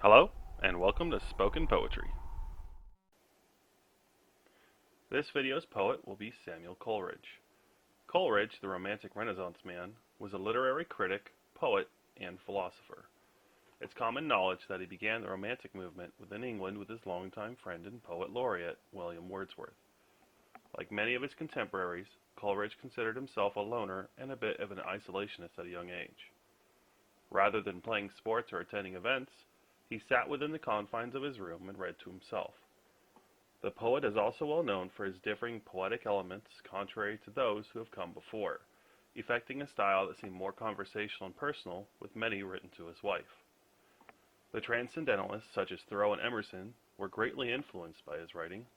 Hello, and welcome to Spoken Poetry. This video's poet will be Samuel Coleridge. Coleridge, the Romantic Renaissance man, was a literary critic, poet, and philosopher. It's common knowledge that he began the Romantic movement within England with his longtime friend and poet laureate, William Wordsworth. Like many of his contemporaries, Coleridge considered himself a loner and a bit of an isolationist at a young age. Rather than playing sports or attending events, he sat within the confines of his room and read to himself. The poet is also well known for his differing poetic elements contrary to those who have come before, effecting a style that seemed more conversational and personal, with many written to his wife. The transcendentalists such as Thoreau and Emerson were greatly influenced by his writing,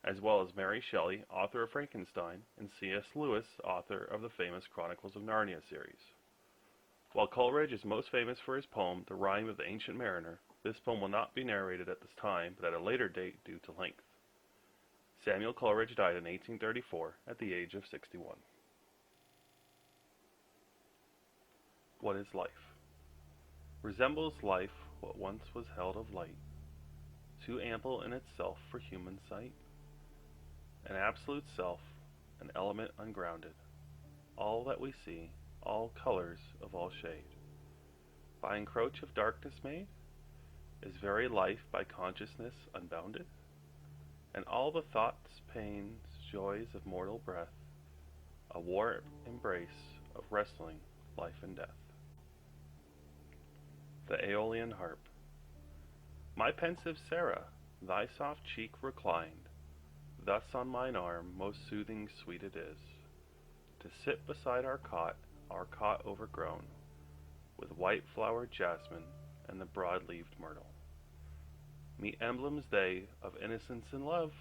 as well as Mary Shelley, author of Frankenstein, and C.S. Lewis, author of the famous Chronicles of Narnia series. While Coleridge is most famous for his poem, The Rime of the Ancient Mariner, this poem will not be narrated at this time, but at a later date due to length. Samuel Coleridge died in 1834 at the age of 61. What is life? Resembles life what once was held of light, too ample in itself for human sight? An absolute self, an element ungrounded, all that we see, all colors of all shade, by encroach of darkness made? Is very life by consciousness unbounded? And all the thoughts, pains, joys of mortal breath, a warm embrace of wrestling life and death. The Aeolian Harp. My pensive Sarah, thy soft cheek reclined, thus on mine arm most soothing sweet it is, to sit beside our cot overgrown, with white-flowered jasmine and the broad-leaved myrtle. Meet emblems they of innocence and love,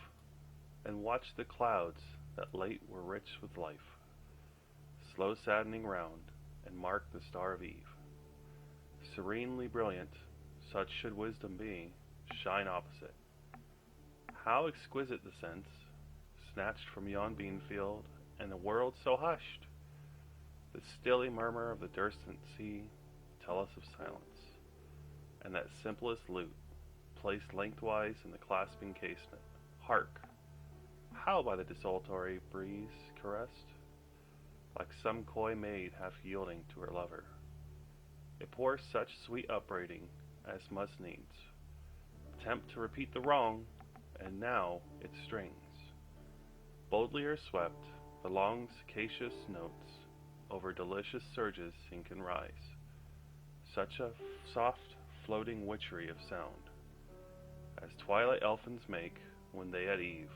and watch the clouds that late were rich with life, slow saddening round, and mark the star of eve. Serenely brilliant, such should wisdom be, shine opposite. How exquisite the sense, snatched from yon bean field, and a world so hushed! The stilly murmur of the distant sea tell us of silence, and that simplest lute, placed lengthwise in the clasping casement, hark! How by the desultory breeze caressed, like some coy maid half yielding to her lover, it pours such sweet upbraiding as must needs tempt to repeat the wrong, and now it strings. Boldly are swept the long cicacious notes, over delicious surges sink and rise, such a soft floating witchery of sound, as twilight elfins make when they at eve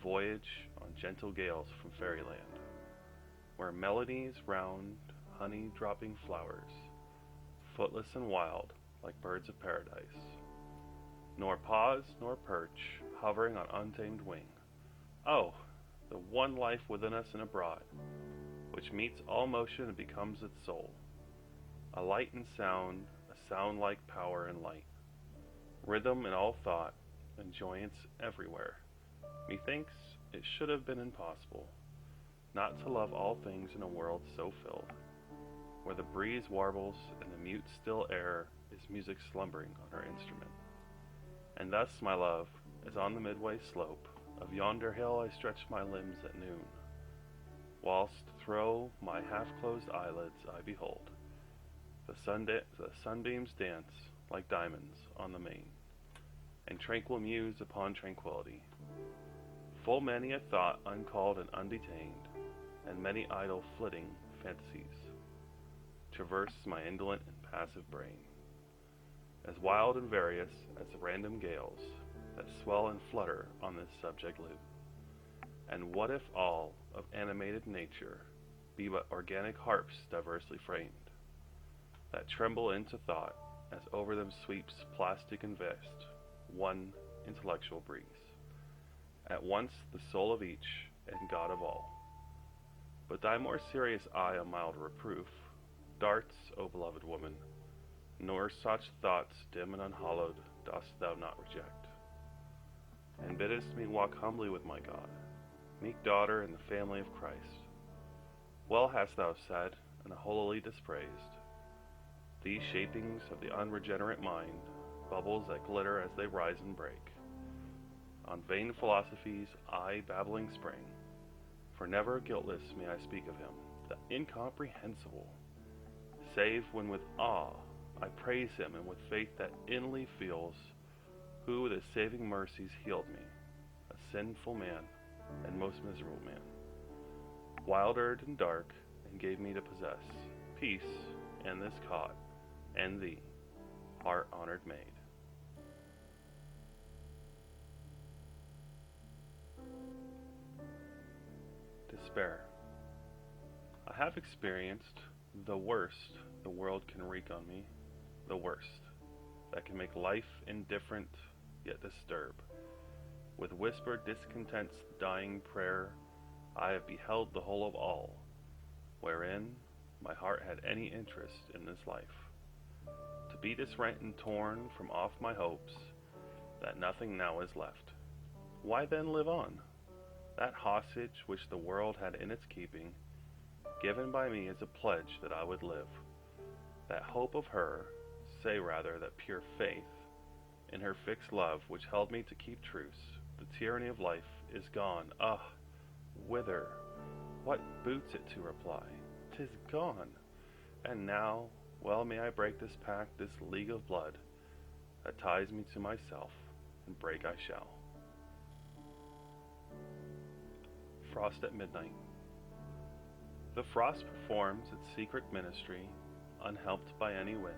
voyage on gentle gales from fairyland, where melodies round honey-dropping flowers, footless and wild like birds of paradise, nor pause nor perch, hovering on untamed wing. Oh, the one life within us and abroad, which meets all motion and becomes its soul, a light and sound, a sound-like power and light, rhythm in all thought, and joyance everywhere. Methinks it should have been impossible not to love all things in a world so filled, where the breeze warbles and the mute still air is music slumbering on her instrument. And thus, my love, as on the midway slope of yonder hill I stretch my limbs at noon, whilst through my half-closed eyelids I behold the sunbeams dance like diamonds on the main, and tranquil muse upon tranquillity. Full many a thought uncalled and undetained, and many idle flitting fantasies, traverse my indolent and passive brain, as wild and various as the random gales that swell and flutter on this subject lute. And what if all of animated nature be but organic harps diversely framed, that tremble into thought as over them sweeps plastic and vast one intellectual breeze, at once the soul of each and God of all. But thy more serious eye a mild reproof darts, O beloved woman, nor such thoughts dim and unhallowed dost thou not reject, and biddest me walk humbly with my God, meek daughter in the family of Christ. Well hast thou said, and holily dispraised, these shapings of the unregenerate mind bubbles that glitter as they rise and break. On vain philosophies I babbling spring, for never guiltless may I speak of him, the incomprehensible, save when with awe I praise him, and with faith that inly feels, who with his saving mercies healed me, a sinful man and most miserable man, wildered and dark, and gave me to possess peace and this cot and thee, heart-honored maid. Despair. I have experienced the worst the world can wreak on me, the worst that can make life indifferent yet disturb. With whispered discontent's dying prayer, I have beheld the whole of all, wherein my heart had any interest in this life. To be disrent and torn from off my hopes, that nothing now is left. Why then live on? That hostage which the world had in its keeping, given by me as a pledge that I would live. That hope of her, say rather that pure faith, in her fixed love which held me to keep truce, the tyranny of life is gone. Ah, whither? What boots it to reply? 'Tis gone. And now, well may I break this pact, this league of blood, that ties me to myself, and break I shall. Frost at midnight. The frost performs its secret ministry, unhelped by any wind.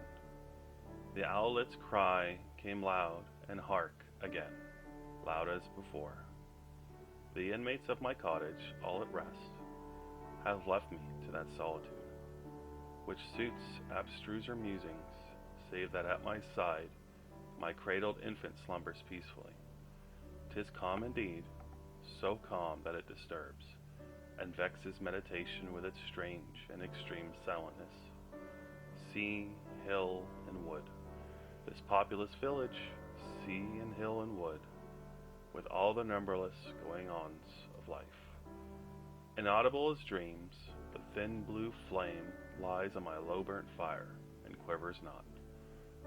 The owlet's cry came loud, and hark, again, loud as before. The inmates of my cottage, all at rest, have left me to that solitude, which suits abstruser musings, save that at my side my cradled infant slumbers peacefully. 'Tis calm indeed, so calm that it disturbs, and vexes meditation with its strange and extreme silentness. Sea, hill, and wood, this populous village, sea and hill and wood, with all the numberless going-ons of life. Inaudible as dreams, the thin blue flame lies on my low-burnt fire, and quivers not.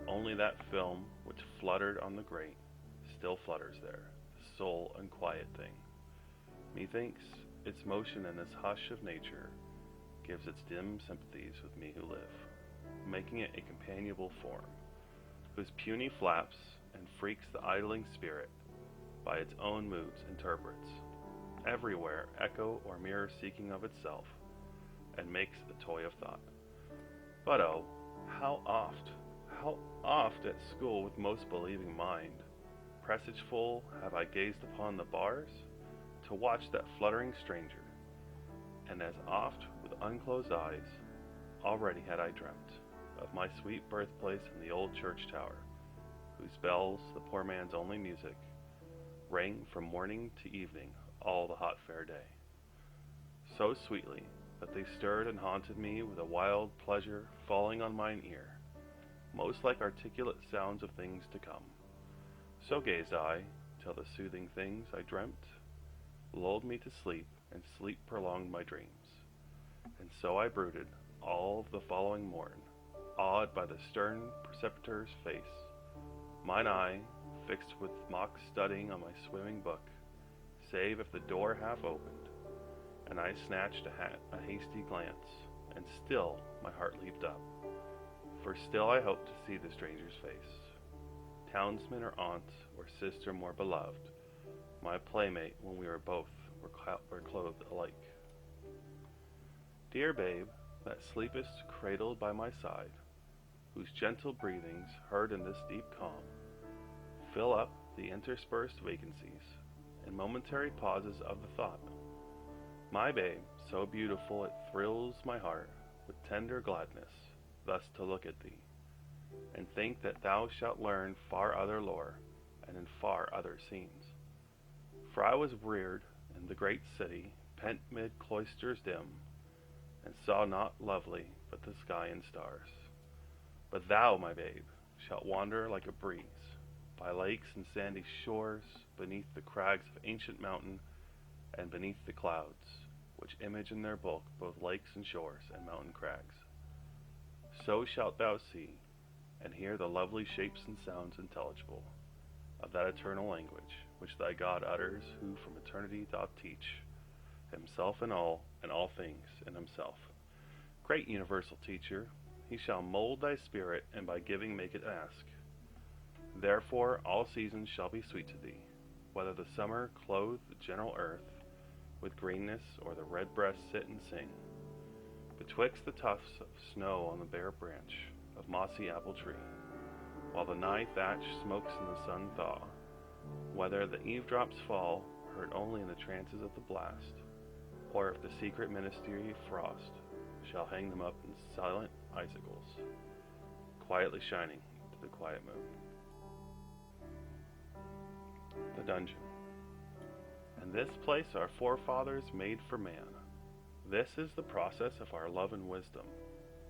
Only that film which fluttered on the grate still flutters there, the sole unquiet thing. Methinks its motion in this hush of nature gives its dim sympathies with me who live, making it a companionable form, whose puny flaps and freaks the idling spirit by its own moods interprets, everywhere echo or mirror seeking of itself, and makes a toy of thought. But oh, how oft at school with most believing mind, presageful have I gazed upon the bars, to watch that fluttering stranger, and as oft with unclosed eyes, already had I dreamt of my sweet birthplace in the old church tower, whose bells, the poor man's only music, rang from morning to evening all the hot fair day, so sweetly that they stirred and haunted me with a wild pleasure falling on mine ear, most like articulate sounds of things to come. So gazed I, till the soothing things I dreamt lulled me to sleep, and sleep prolonged my dreams. And so I brooded all the following morn, awed by the stern preceptor's face, mine eye fixed with mock studying on my swimming book, save if the door half opened, and I snatched a hasty glance, and still my heart leaped up, for still I hoped to see the stranger's face, townsman or aunt or sister more beloved, my playmate when we were both were clothed alike. Dear babe, that sleepest cradled by my side, whose gentle breathings heard in this deep calm, fill up the interspersed vacancies and momentary pauses of the thought. My babe, so beautiful it thrills my heart with tender gladness, thus to look at thee, and think that thou shalt learn far other lore, and in far other scenes. For I was reared in the great city, pent mid cloisters dim, and saw not lovely but the sky and stars. But thou, my babe, shalt wander like a breeze, by lakes and sandy shores, beneath the crags of ancient mountain, and beneath the clouds, which image in their bulk both lakes and shores and mountain crags. So shalt thou see, and hear the lovely shapes and sounds intelligible of that eternal language which thy God utters, who from eternity doth teach himself in all, and all things in himself. Great universal teacher, he shall mold thy spirit, and by giving make it ask. Therefore all seasons shall be sweet to thee, whether the summer clothe the general earth with greenness, or the red breast sit and sing betwixt the tufts of snow on the bare branch of mossy apple tree, while the nigh thatch smokes in the sun thaw, whether the eavesdrops fall, heard only in the trances of the blast, or if the secret ministry frost shall hang them up in silent icicles, quietly shining to the quiet moon. The dungeon. And this place our forefathers made for man. This is the process of our love and wisdom.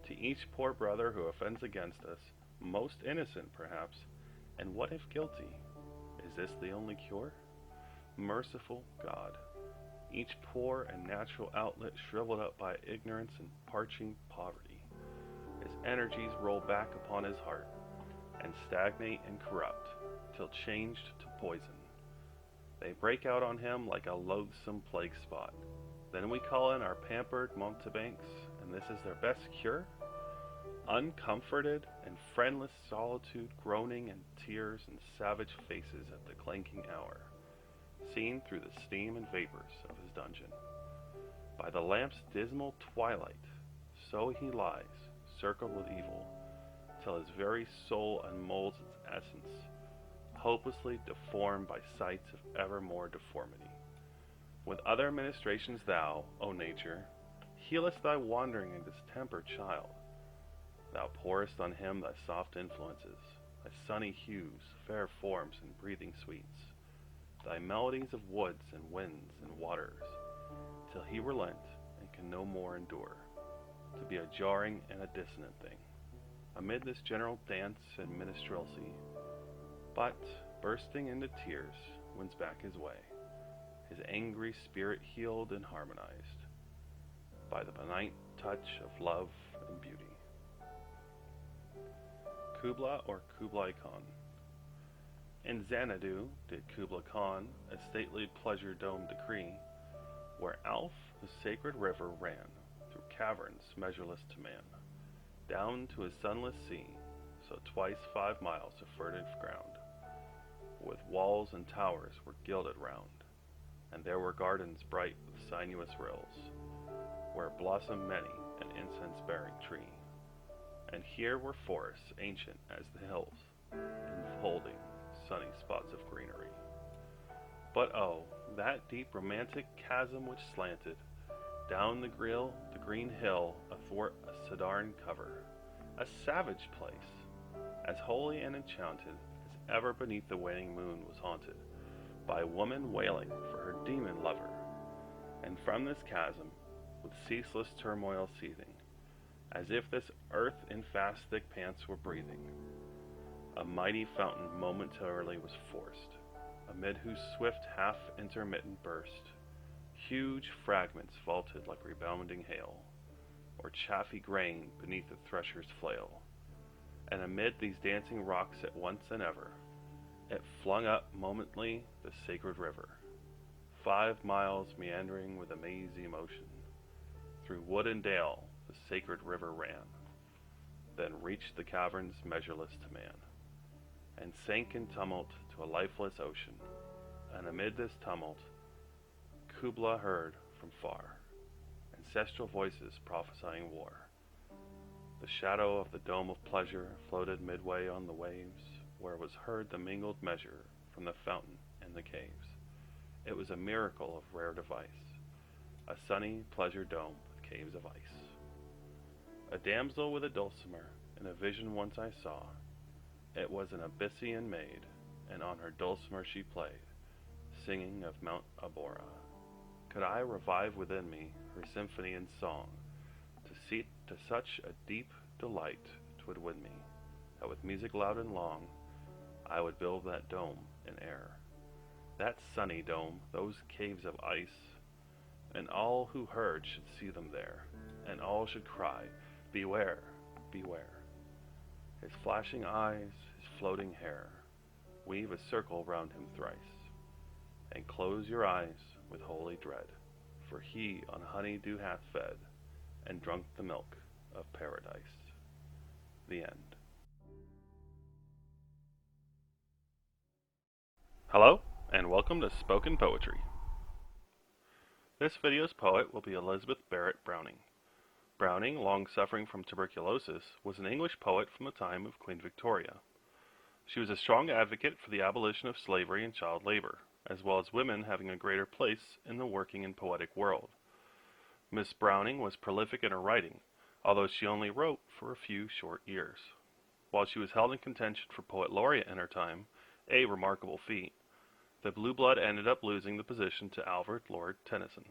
To each poor brother who offends against us, most innocent perhaps, and what if guilty? Is this the only cure? Merciful God, each poor and natural outlet shriveled up by ignorance and parching poverty, his energies roll back upon his heart, and stagnate and corrupt, till changed to poison. They break out on him like a loathsome plague spot. Then we call in our pampered mountebanks, and this is their best cure? Uncomforted and friendless solitude, groaning and tears and savage faces at the clanking hour, seen through the steam and vapors of his dungeon. By the lamp's dismal twilight, so he lies, circled with evil, till his very soul unmolds its essence, hopelessly deformed by sights of ever more deformity. With other ministrations thou, O nature, healest thy wandering and distempered child. Thou pourest on him thy soft influences, thy sunny hues, fair forms, and breathing sweets, thy melodies of woods and winds and waters, till he relent and can no more endure, to be a jarring and a dissonant thing, amid this general dance and minstrelsy, but, bursting into tears, wins back his way, his angry spirit healed and harmonized, by the benign touch of love and beauty. Kubla or Kublai Khan. In Xanadu did Kubla Khan a stately pleasure dome decree, where Alf, the sacred river, ran through caverns measureless to man, down to his sunless sea, so twice 5 miles of furtive ground, with walls and towers were gilded round, and there were gardens bright with sinuous rills, where blossomed many an incense-bearing tree, and here were forests ancient as the hills, enfolding sunny spots of greenery. But oh, that deep romantic chasm which slanted down the green hill athwart a Sidarn cover, a savage place, as holy and enchanted as ever beneath the waning moon was haunted by a woman wailing for her demon lover, and from this chasm, with ceaseless turmoil seething, as if this earth in fast thick pants were breathing, a mighty fountain momentarily was forced, amid whose swift half-intermittent burst, huge fragments vaulted like rebounding hail, or chaffy grain beneath the thresher's flail, and amid these dancing rocks at once and ever, it flung up momently the sacred river, 5 miles meandering with a mazy motion. Through wood and dale the sacred river ran, then reached the caverns measureless to man, and sank in tumult to a lifeless ocean. And amid this tumult, Kubla heard from far ancestral voices prophesying war. The shadow of the dome of pleasure floated midway on the waves, where was heard the mingled measure from the fountain and the caves. It was a miracle of rare device, a sunny pleasure dome with caves of ice. A damsel with a dulcimer, in a vision once I saw. It was an Abyssinian maid, and on her dulcimer she played, singing of Mount Abora. Could I revive within me her symphony and song, to such a deep delight 'twould win me, that with music loud and long, I would build that dome in air, that sunny dome, those caves of ice, and all who heard should see them there, and all should cry, Beware, beware. His flashing eyes, his floating hair, weave a circle round him thrice, and close your eyes with holy dread, for he on honey dew hath fed, and drunk the milk of paradise. The end. Hello, and welcome to Spoken Poetry. This video's poet will be Elizabeth Barrett Browning. Browning, long suffering from tuberculosis, was an English poet from the time of Queen Victoria. She was a strong advocate for the abolition of slavery and child labor, as well as women having a greater place in the working and poetic world. Miss Browning was prolific in her writing, although she only wrote for a few short years. While she was held in contention for Poet Laureate in her time, a remarkable feat, the blue blood ended up losing the position to Albert Lord Tennyson.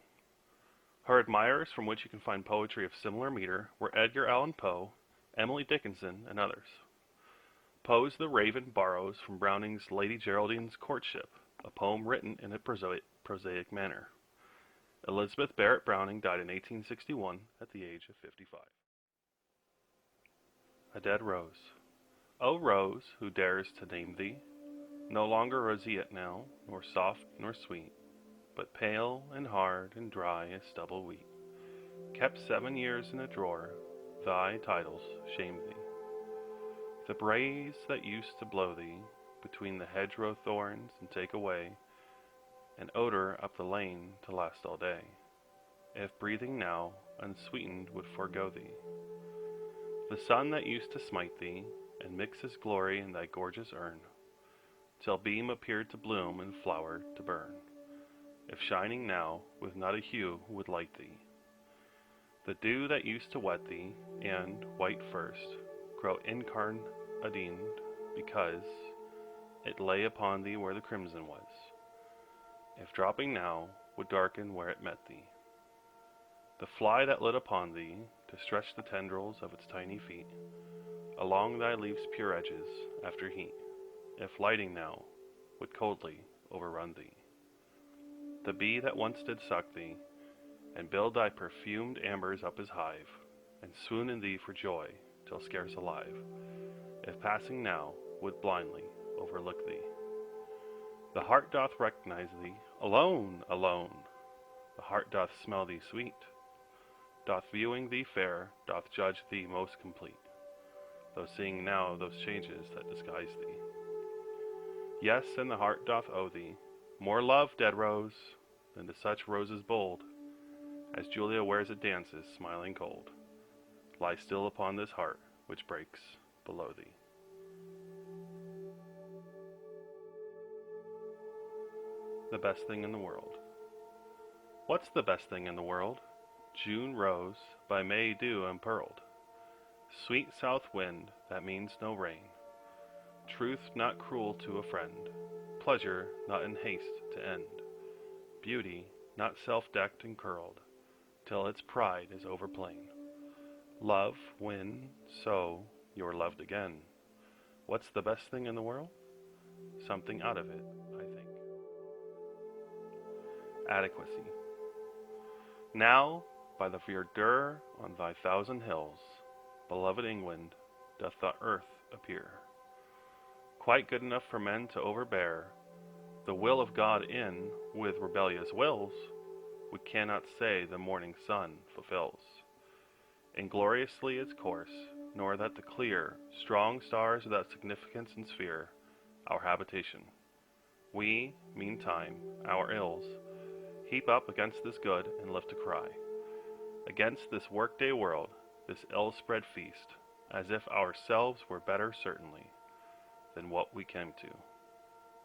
Her admirers, from which you can find poetry of similar meter, were Edgar Allan Poe, Emily Dickinson, and others. Poe's The Raven borrows from Browning's Lady Geraldine's Courtship, a poem written in a prosaic manner. Elizabeth Barrett Browning died in 1861 at the age of 55. A Dead Rose. O rose, who dares to name thee, no longer roseate now, nor soft nor sweet, but pale and hard and dry as stubble wheat, kept 7 years in a drawer, thy titles shame thee. The breeze that used to blow thee between the hedgerow thorns and take away an odor up the lane to last all day, if breathing now unsweetened would forego thee. The sun that used to smite thee and mix his glory in thy gorgeous urn, till beam appeared to bloom and flower to burn, if shining now with not a hue would light thee. The dew that used to wet thee, and, white first, grow incarnadined, because it lay upon thee where the crimson was, if dropping now would darken where it met thee. The fly that lit upon thee, to stretch the tendrils of its tiny feet along thy leaves' pure edges after heat, if lighting now would coldly overrun thee. The bee that once did suck thee, and build thy perfumed ambers up his hive, and swoon in thee for joy, till scarce alive, if passing now would blindly overlook thee. The heart doth recognize thee, alone, alone. The heart doth smell thee sweet, doth viewing thee fair, doth judge thee most complete, though seeing now those changes that disguise thee. Yes, and the heart doth owe thee more love, dead rose, than to such roses bold as Julia wears at dances, smiling cold. Lie still upon this heart which breaks below thee. The best thing in the world. What's the best thing in the world? June rose, by May dew empearled. Sweet south wind that means no rain. Truth not cruel to a friend. Pleasure not in haste to end. Beauty not self-decked and curled, till its pride is overplain. Love, when, so, you're loved again. What's the best thing in the world? Something out of it, I think. Adequacy. Now, by the verdure on thy thousand hills, beloved England, doth the earth appear, quite good enough for men to overbear the will of God in with rebellious wills, we cannot say the morning sun fulfills ingloriously its course, nor that the clear, strong stars without significance and sphere, our habitation. We, meantime, our ills, heap up against this good and lift a cry, against this workday world, this ill-spread feast, as if ourselves were better certainly than what we came to.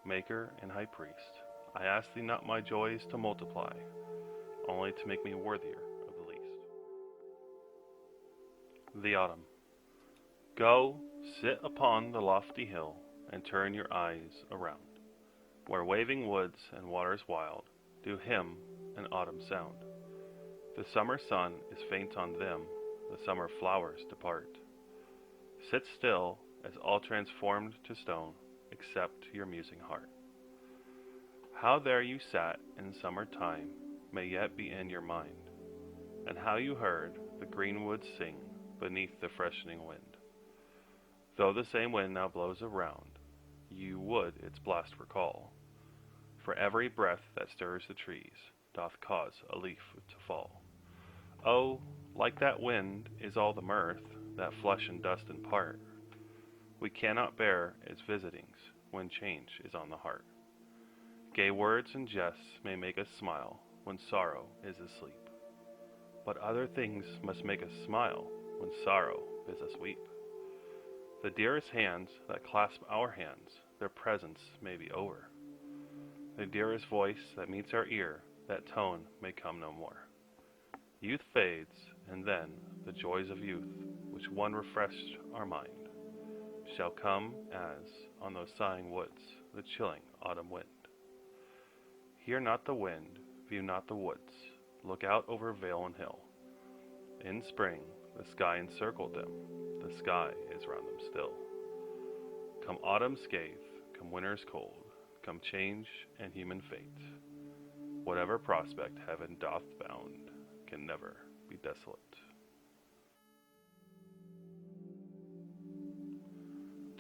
Maker and High Priest, I ask thee not my joys to multiply, only to make me worthier of the least. The Autumn. Go, sit upon the lofty hill, and turn your eyes around, where waving woods and waters wild do hymn an autumn sound. The summer sun is faint on them, the summer flowers depart. Sit still, as all transformed to stone, except your musing heart. How there you sat in summer time may yet be in your mind, and how you heard the greenwood sing beneath the freshening wind. Though the same wind now blows around, you would its blast recall. For every breath that stirs the trees doth cause a leaf to fall. Oh, like that wind is all the mirth that flesh and dust impart. We cannot bear its visitings when change is on the heart. Gay words and jests may make us smile when sorrow is asleep, but other things must make us smile when sorrow bids us weep. The dearest hands that clasp our hands, their presence may be over. The dearest voice that meets our ear, that tone may come no more. Youth fades, and then the joys of youth, which one refreshed our mind, shall come as, on those sighing woods, the chilling autumn wind. Hear not the wind, view not the woods, look out over vale and hill. In spring, the sky encircled them, the sky is round them still. Come autumn's scathe, come winter's cold, come change and human fate. Whatever prospect heaven doth bound can never be desolate.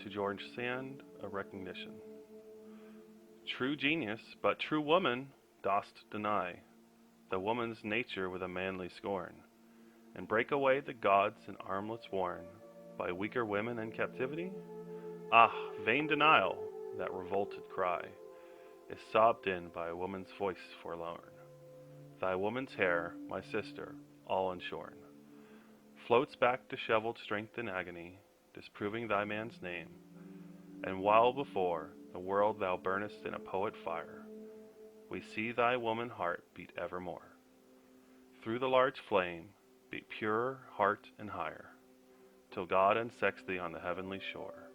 To George Sand, a recognition. True genius, but true woman, dost deny the woman's nature with a manly scorn, and break away the gods in armlets worn by weaker women in captivity? Ah, vain denial! That revolted cry is sobbed in by a woman's voice forlorn. Thy woman's hair, my sister, all unshorn, floats back disheveled strength in agony, disproving thy man's name. And while before the world thou burnest in a poet fire, we see thy woman heart beat evermore. Through the large flame beat purer heart and higher, till God unsex thee on the heavenly shore,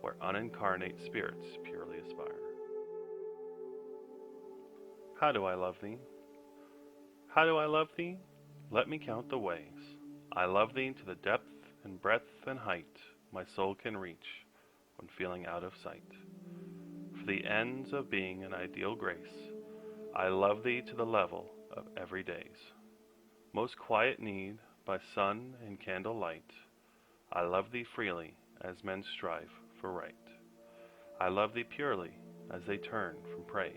where unincarnate spirits purely aspire. How do I love thee? How do I love thee? Let me count the ways. I love thee to the depth and breadth and height my soul can reach when feeling out of sight. For the ends of being an ideal grace, I love thee to the level of everyday's most quiet need by sun and candle light. I love thee freely as men strive for right. I love thee purely as they turn from praise.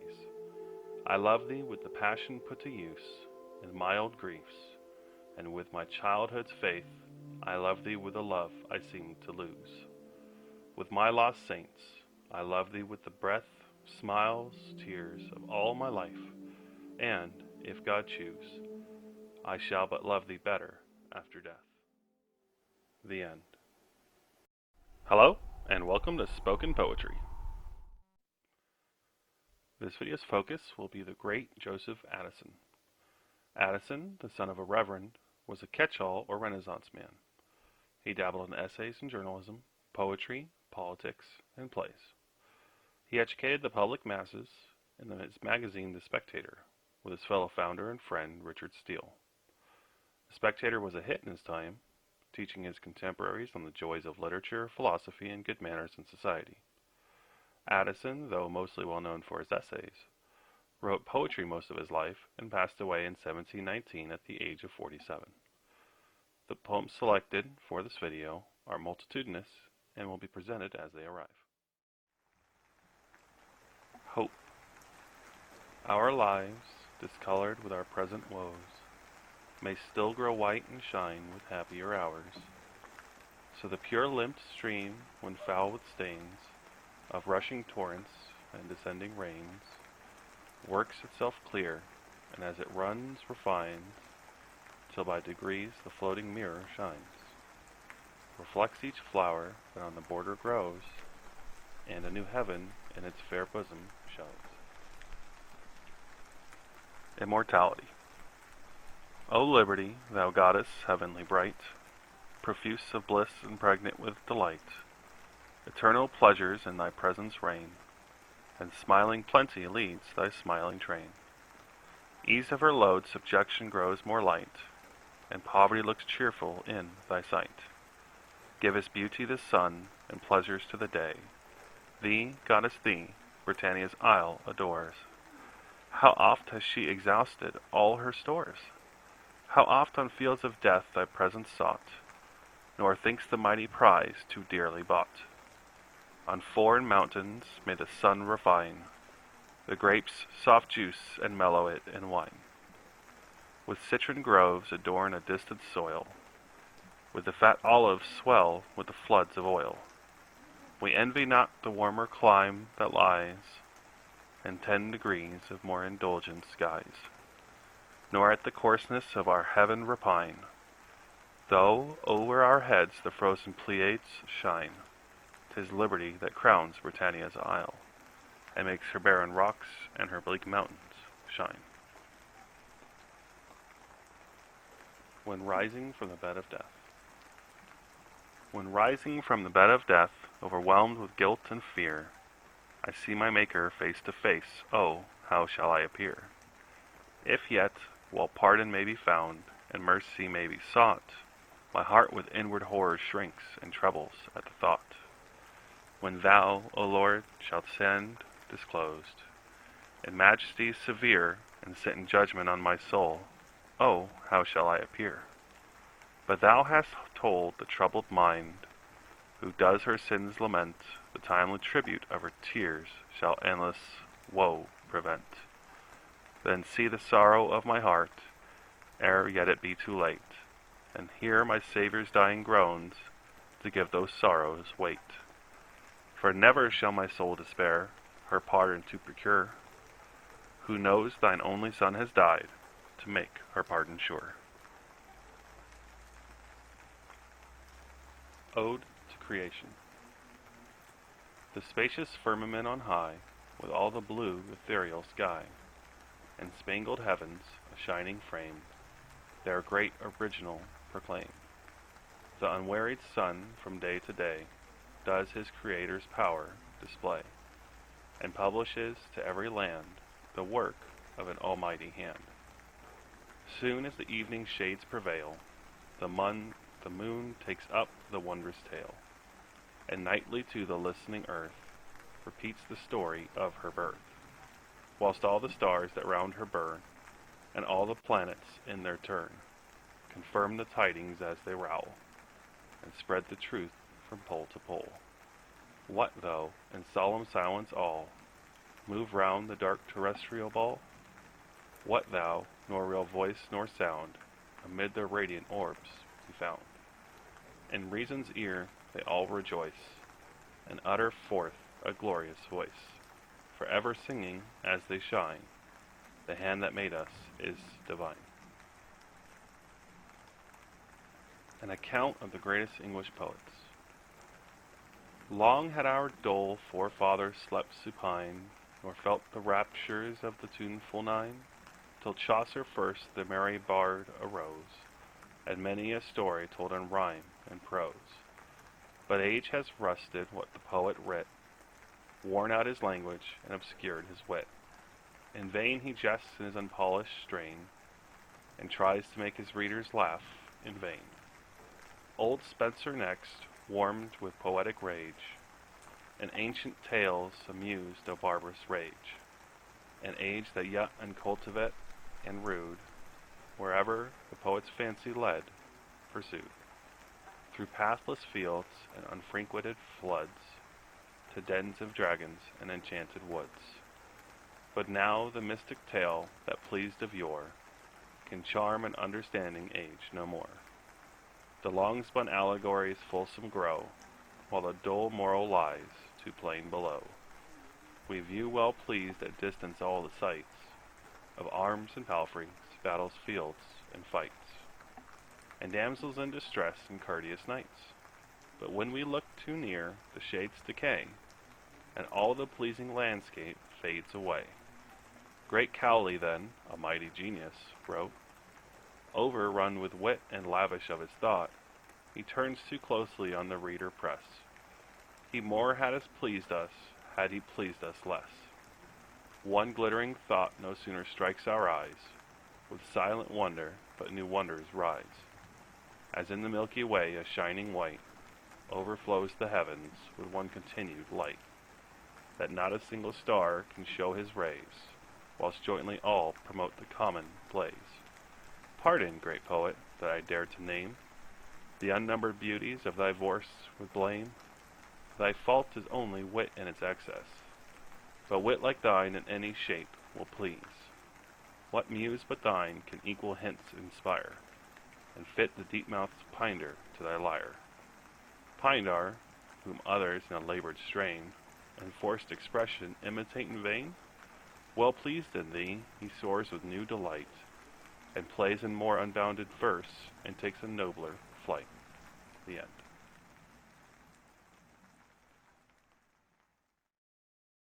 I love thee with the passion put to use in mild griefs, and with my childhood's faith I love thee with a love I seem to lose. With my lost saints I love thee with the breath, smiles, tears of all my life, and, if God choose, I shall but love thee better after death. The end. Hello, and welcome to Spoken Poetry. This video's focus will be the great Joseph Addison. Addison, the son of a reverend, was a catch-all or Renaissance man. He dabbled in essays and journalism, poetry, politics, and plays. He educated the public masses in his magazine The Spectator with his fellow founder and friend Richard Steele. The Spectator was a hit in his time, teaching his contemporaries on the joys of literature, philosophy, and good manners in society. Addison, though mostly well known for his essays, wrote poetry most of his life and passed away in 1719 at the age of 47. The poems selected for this video are multitudinous and will be presented as they arrive. Hope. Our lives, discolored with our present woes, may still grow white and shine with happier hours. So the pure limped stream, when foul with stains of rushing torrents and descending rains, works itself clear, and as it runs refines, till by degrees the floating mirror shines, reflects each flower that on the border grows, and a new heaven in its fair bosom shows. Immortality. O liberty, thou goddess heavenly bright, profuse of bliss and pregnant with delight, eternal pleasures in thy presence reign, and smiling plenty leads thy smiling train. Ease of her load subjection grows more light, and poverty looks cheerful in thy sight. Givest beauty the sun, and pleasures to the day. Thee, goddess thee, Britannia's isle adores. How oft has she exhausted all her stores? How oft on fields of death thy presence sought, nor thinks the mighty prize too dearly bought. On foreign mountains may the sun refine the grape's soft juice and mellow it in wine. With citron groves adorn a distant soil, with the fat olives swell with the floods of oil. We envy not the warmer clime that lies in 10 degrees of more indulgent skies, nor at the coarseness of our heaven repine, though o'er our heads the frozen Pleiades shine. 'Tis liberty that crowns Britannia's isle, and makes her barren rocks and her bleak mountains shine. When rising from the bed of death. When rising from the bed of death, overwhelmed with guilt and fear, I see my Maker face to face. Oh, how shall I appear? If yet, while pardon may be found, and mercy may be sought, my heart with inward horror shrinks and trembles at the thought. When thou, O Lord, shalt stand disclosed, in majesty severe, and sit in judgment on my soul, oh, how shall I appear? But thou hast told the troubled mind, who does her sins lament, the timely tribute of her tears shall endless woe prevent. Then see the sorrow of my heart, ere yet it be too late, and hear my Saviour's dying groans, to give those sorrows weight. For never shall my soul despair, her pardon to procure, who knows thine only Son has died, to make her pardon sure. Ode to Creation. The spacious firmament on high, with all the blue ethereal sky, and spangled heavens, a shining frame, their great original proclaim. The unwearied sun from day to day does his Creator's power display, and publishes to every land the work of an almighty hand. Soon as the evening shades prevail, the moon takes up the wondrous tale, and nightly to the listening earth repeats the story of her birth, whilst all the stars that round her burn, and all the planets in their turn, confirm the tidings as they rowl, and spread the truth from pole to pole. What though, in solemn silence all, move round the dark terrestrial ball? What thou, nor real voice nor sound, amid their radiant orbs be found? In reason's ear they all rejoice, and utter forth a glorious voice, forever singing as they shine, the hand that made us is divine. An account of the greatest English poets. Long had our dull forefathers slept supine, nor felt the raptures of the tuneful nine, till Chaucer first the merry bard arose, and many a story told in rhyme and prose. But age has rusted what the poet writ, worn out his language and obscured his wit. In vain he jests in his unpolished strain, and tries to make his readers laugh in vain. Old Spenser next, warmed with poetic rage, and ancient tales amused a barbarous rage. An age that yet uncultivate and rude, wherever the poet's fancy led, pursued, through pathless fields and unfrequented floods, to dens of dragons and enchanted woods. But now the mystic tale that pleased of yore can charm an understanding age no more. The long-spun allegories fulsome grow, while the dull moral lies too plain below. We view well pleased at distance all the sights of arms and palfreys, battles, fields, and fights, and damsels in distress and courteous knights. But when we look too near, the shades decay, and all the pleasing landscape fades away. Great Cowley then, a mighty genius, wrote, overrun with wit and lavish of his thought, he turns too closely on the reader press. He more had pleased us, had he pleased us less. One glittering thought no sooner strikes our eyes, with silent wonder, but new wonders rise. As in the Milky Way a shining white overflows the heavens with one continued light, that not a single star can show his rays, whilst jointly all promote the common blaze. Pardon, great poet, that I dare to name the unnumbered beauties of thy voice would blame. Thy fault is only wit in its excess, but wit like thine in any shape will please. What muse but thine can equal hints inspire, and fit the deep-mouthed Pindar to thy lyre? Pindar, whom others in a labored strain and forced expression imitate in vain, well pleased in thee, he soars with new delight, and plays in more unbounded verse, and takes a nobler flight. The end.